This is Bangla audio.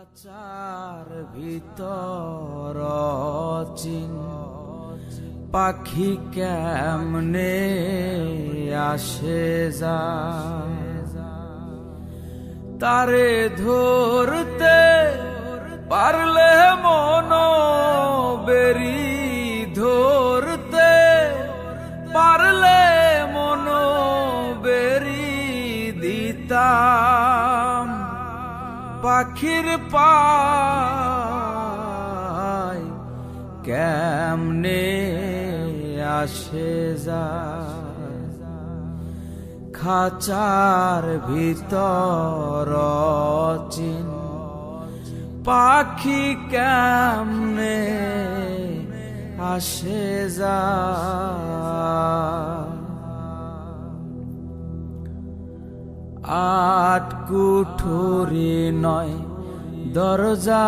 খাঁচার ভিতর চিন পাখি কেমনে আসে যায়, তারে ধরতে পারলে মন বেরি, ধরতে পারলে মন বেরি দিতাম পাখির পায় কেমনে আসে যায়। খাঁচার ভিতর চিন পাখি কেমনে আসে যায়। আট কুঠুরি নয় দরজা